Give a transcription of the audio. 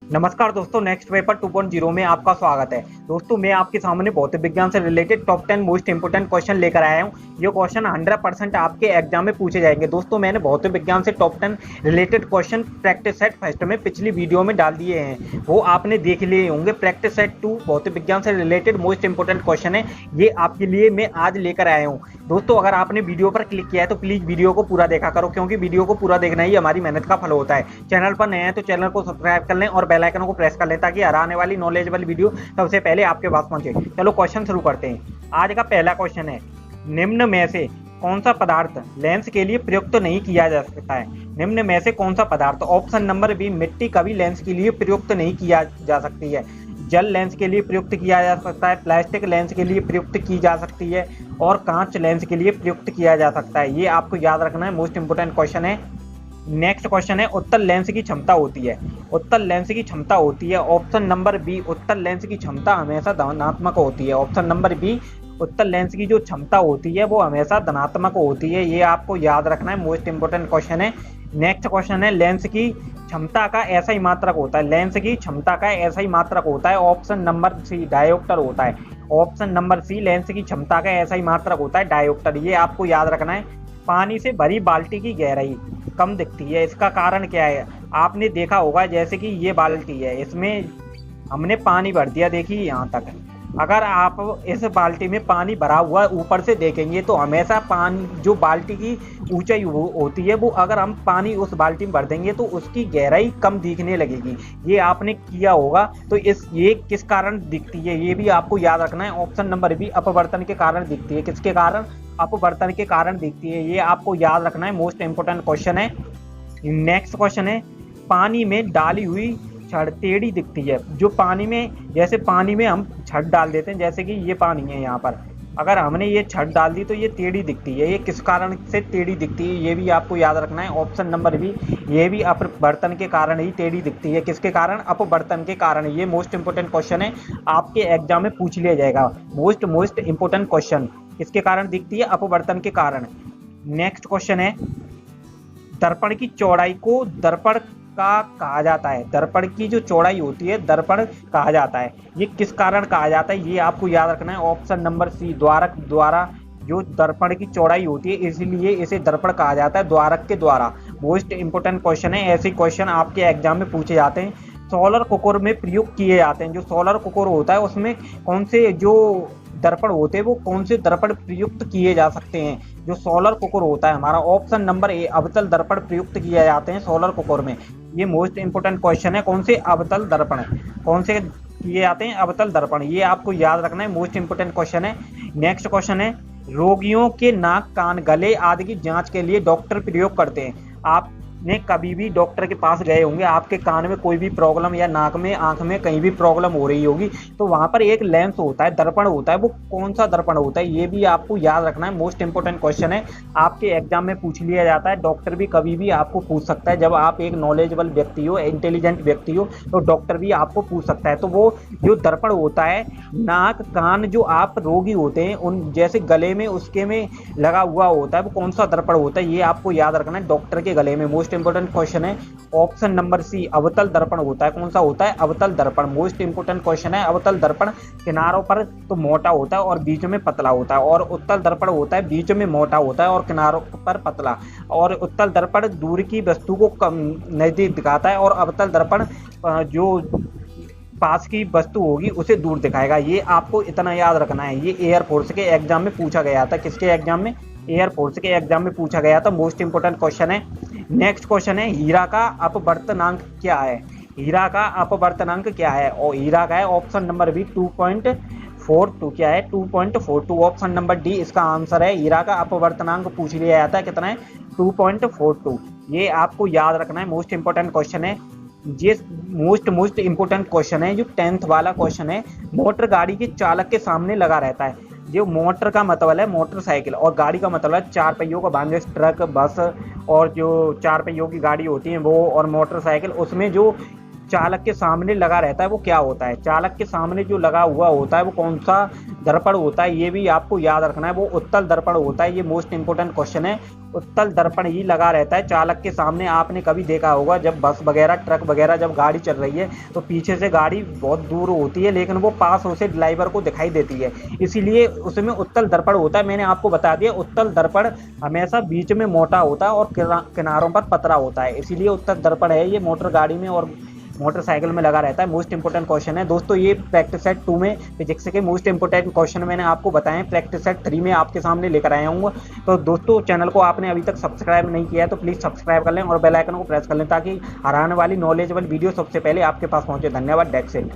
नमस्कार दोस्तों, next paper 2.0 में आपका स्वागत है। दोस्तों, मैं आपके सामने भौतिक विज्ञान से related top 10 most important question लेकर आया हूं। ये क्वेश्चन 100% आपके एग्जाम में पूछे जाएंगे। दोस्तों, मैंने भौतिक विज्ञान से top 10 related question practice set first में पिछली वीडियो में डाल दिए हैं, वो आपने देख लिए होंगे। प्रैक्टिस सेट 2 भौतिक विज्ञान से रिलेटेड मोस्ट इंपोर्टेंट क्वेश्चन है, ये आपके लिए मैं आज लेकर आया हूँ। दोस्तों, अगर आपने वीडियो पर क्लिक किया है तो प्लीज वीडियो को पूरा देखा करो, क्योंकि वीडियो को पूरा देखना ही हमारी मेहनत का फल होता है। चैनल पर नए हैं तो चैनल को सब्सक्राइब कर लें और बेल आइकन को प्रेस कर लें, ताकि हर आने वाली नॉलेजेबल वीडियो सबसे पहले आपके पास पहुंचे। चलो क्वेश्चन शुरू करते हैं। आज का पहला क्वेश्चन है, निम्न में से कौन सा पदार्थ लेंस के लिए प्रयुक्त नहीं किया जा सकता है? निम्न में से कौन सा पदार्थ? ऑप्शन नंबर बी, मिट्टी कभी लेंस के लिए प्रयुक्त नहीं किया जा सकती है। जल लेंस के लिए प्रयुक्त किया जा सकता है, प्लास्टिक लेंस के लिए प्रयुक्त की जा सकती है, और कांच लेंस के लिए प्रयुक्त किया जा सकता है। ये आपको याद रखना है, मोस्ट इंपोर्टेंट क्वेश्चन है। नेक्स्ट क्वेश्चन है, उत्तल लेंस की क्षमता होती है। उत्तल लेंस की क्षमता होती है, ऑप्शन नंबर बी, उत्तल लेंस की क्षमता हमेशा धनात्मक होती है। ऑप्शन नंबर बी, उत्तल लेंस की जो क्षमता होती है वो हमेशा धनात्मक होती है। ये आपको याद रखना है, मोस्ट इंपोर्टेंट क्वेश्चन है। नेक्स्ट क्वेश्चन है, लेंस की क्षमता का ऐसा ही मात्रक होता है। लेंस की क्षमता का ऐसा ही मात्रक होता है, ऑप्शन नंबर सी, डायोप्टर होता है। ऑप्शन नंबर सी, लेंस की क्षमता का ऐसा ही मात्रक होता है, डायोप्टर। ये आपको याद रखना है। पानी से भरी बाल्टी की गहराई कम दिखती है, इसका कारण क्या है? आपने देखा होगा, जैसे कि ये बाल्टी है, इसमें हमने पानी भर दिया, देखिए यहाँ तक। अगर आप इस बाल्टी में पानी भरा हुआ ऊपर से देखेंगे तो हमेशा पानी, जो बाल्टी की ऊंचाई होती है, वो अगर हम पानी उस बाल्टी में भर देंगे तो उसकी गहराई कम दिखने लगेगी। ये आपने किया होगा, तो ये किस कारण दिखती है ये भी आपको याद रखना है। ऑप्शन नंबर बी, अपवर्तन के कारण दिखती है। किसके कारण? अपवर्तन के कारण दिखती है। ये आपको याद रखना है, मोस्ट इंपोर्टेंट क्वेश्चन है। नेक्स्ट क्वेश्चन है, पानी में डाली हुई छड़ टेढ़ी दिखती है। जो पानी में, जैसे पानी में हम छड़ डाल देते हैं, जैसे कि ये पानी है, यहाँ पर अगर हमने ये छड़ डाल दी तो ये टेढ़ी दिखती है। ये किस कारण से टेढ़ी दिखती है ये भी आपको याद रखना है। ऑप्शन नंबर बी, ये भी अपवर्तन के कारण ही टेढ़ी दिखती है। किसके कारण? अपवर्तन के कारण। ये मोस्ट इंपोर्टेंट क्वेश्चन है, आपके एग्जाम में पूछ लिया जाएगा। मोस्ट इंपोर्टेंट क्वेश्चन, किसके कारण दिखती है? अपवर्तन के कारण। नेक्स्ट क्वेश्चन है, दर्पण की चौड़ाई को दर्पण का कहा जाता है। दर्पण की जो चौड़ाई होती है दर्पण कहा जाता है। ये किस कारण कहा जाता है ये आपको याद रखना है। ऑप्शन नंबर सी, द्वारक द्वारा जो दर्पण की चौड़ाई होती है, इसलिए इसे दर्पण कहा जाता है, द्वारक के द्वारा। मोस्ट इंपोर्टेंट क्वेश्चन है, ऐसे क्वेश्चन आपके एग्जाम में पूछे जाते हैं। सोलर कुकर में प्रयुक्त किए जाते हैं। जो सोलर कुकर होता है उसमें कौन से जो दर्पण होते हैं, वो कौन से दर्पण प्रयुक्त किए जा सकते हैं? जो सोलर कुकर होता है हमारा, ऑप्शन नंबर ए, अवतल दर्पण प्रयुक्त किए जाते हैं सोलर कुकर में। ये मोस्ट इंपोर्टेंट क्वेश्चन है, कौन से? अवतल दर्पण। कौन से किए जाते हैं? अवतल दर्पण। ये आपको याद रखना है, मोस्ट इंपोर्टेंट क्वेश्चन है। नेक्स्ट क्वेश्चन है, रोगियों के नाक, कान, गले आदि की जांच के लिए डॉक्टर प्रयोग करते हैं। आपने कभी भी डॉक्टर के पास गए होंगे, आपके कान में कोई भी प्रॉब्लम या नाक में, आंख में कहीं भी प्रॉब्लम हो रही होगी, तो वहां पर एक लेंस होता है, दर्पण होता है। वो कौन सा दर्पण होता है ये भी आपको याद रखना है, मोस्ट इंपोर्टेंट क्वेश्चन है, आपके एग्जाम में पूछ लिया जाता है। डॉक्टर भी कभी भी आपको पूछ सकता है, जब आप एक नॉलेजेबल व्यक्ति हो, इंटेलिजेंट व्यक्ति हो, तो डॉक्टर भी आपको पूछ सकता है। तो वो जो दर्पण होता है, नाक, कान, जो आप रोगी होते हैं उन, जैसे गले में उसके में लगा हुआ होता है, वो कौन सा दर्पण होता है ये आपको याद रखना है, डॉक्टर के गले में। मोस्ट इंपोर्टेंट क्वेश्चन है। ऑप्शन नंबर सी, अवतल दर्पण होता है। कौन सा होता है? अवतल दर्पण। मोस्ट इंपोर्टेंट क्वेश्चन है। अवतल दर्पण किनारों पर तो मोटा होता है और बीच में पतला होता है, और उत्तल दर्पण होता है बीच में मोटा होता है और किनारों पर पतला। और उत्तल दर्पण दूर की वस्तु को कम नजदीक दिखाता है, और अवतल दर्पण जो पास की वस्तु होगी उसे दूर दिखाएगा। ये आपको इतना याद रखना है। ये एयरफोर्स के एग्जाम में पूछा गया था। किसके एग्जाम में? एयरफोर्स के एग्जाम में पूछा गया था। मोस्ट इंपोर्टेंट क्वेश्चन है। नेक्स्ट क्वेश्चन है, हीरा का अपवर्तनांक क्या है? हीरा का अपवर्तनांक क्या है? और हीरा का है ऑप्शन नंबर बी, 2.42। क्या है? 2.42। ऑप्शन नंबर डी इसका आंसर है। हीरा का अपवर्तनांक पूछ लिया जाता है, कितना है? 2.42। ये आपको याद रखना है, मोस्ट इंपोर्टेंट क्वेश्चन है। ये मोस्ट इंपोर्टेंट क्वेश्चन है, जो 10th वाला क्वेश्चन है। मोटर गाड़ी के चालक के सामने लगा रहता है। जो मोटर का मतलब है मोटरसाइकिल, और गाड़ी का मतलब है चार पहियों का वाहन, जैसे ट्रक, बस, और जो चार पहियों की गाड़ी होती है वो, और मोटरसाइकिल, उसमें जो चालक के सामने लगा रहता है वो क्या होता है? चालक के सामने जो लगा हुआ होता है वो कौन सा दर्पण होता है, ये भी आपको याद रखना है, वो उत्तल दर्पण होता है। ये मोस्ट इंपोर्टेंट क्वेश्चन है। उत्तल दर्पण ही लगा रहता है चालक के सामने। आपने कभी देखा होगा जब बस वगैरह, ट्रक वगैरह जब गाड़ी चल रही है तो पीछे से गाड़ी बहुत दूर होती है लेकिन वो पास हो से ड्राइवर को दिखाई देती है, इसीलिए उसमें उत्तल दर्पण होता है। मैंने आपको बता दिया, उत्तल दर्पण हमेशा बीच में मोटा होता है और किनारों पर पतला होता है, इसीलिए उत्तल दर्पण है ये मोटर गाड़ी में और मोटरसाइकिल में लगा रहता है। मोस्ट इंपोर्टेंट क्वेश्चन है दोस्तों। ये प्रैक्टिस सेट 2 में फिजिक्स के मोस्ट इंपोर्टेंट क्वेश्चन मैंने आपको बताए, प्रैक्टिस सेट 3 में आपके सामने लेकर आया हूँ। तो दोस्तों चैनल को आपने अभी तक सब्सक्राइब नहीं किया है तो प्लीज़ सब्सक्राइब कर लें और बेल आइकन को प्रेस कर लें ताकि हर आने वाली नॉलेजेबल वीडियो सबसे पहले आपके पास पहुंचे। धन्यवाद। That's it.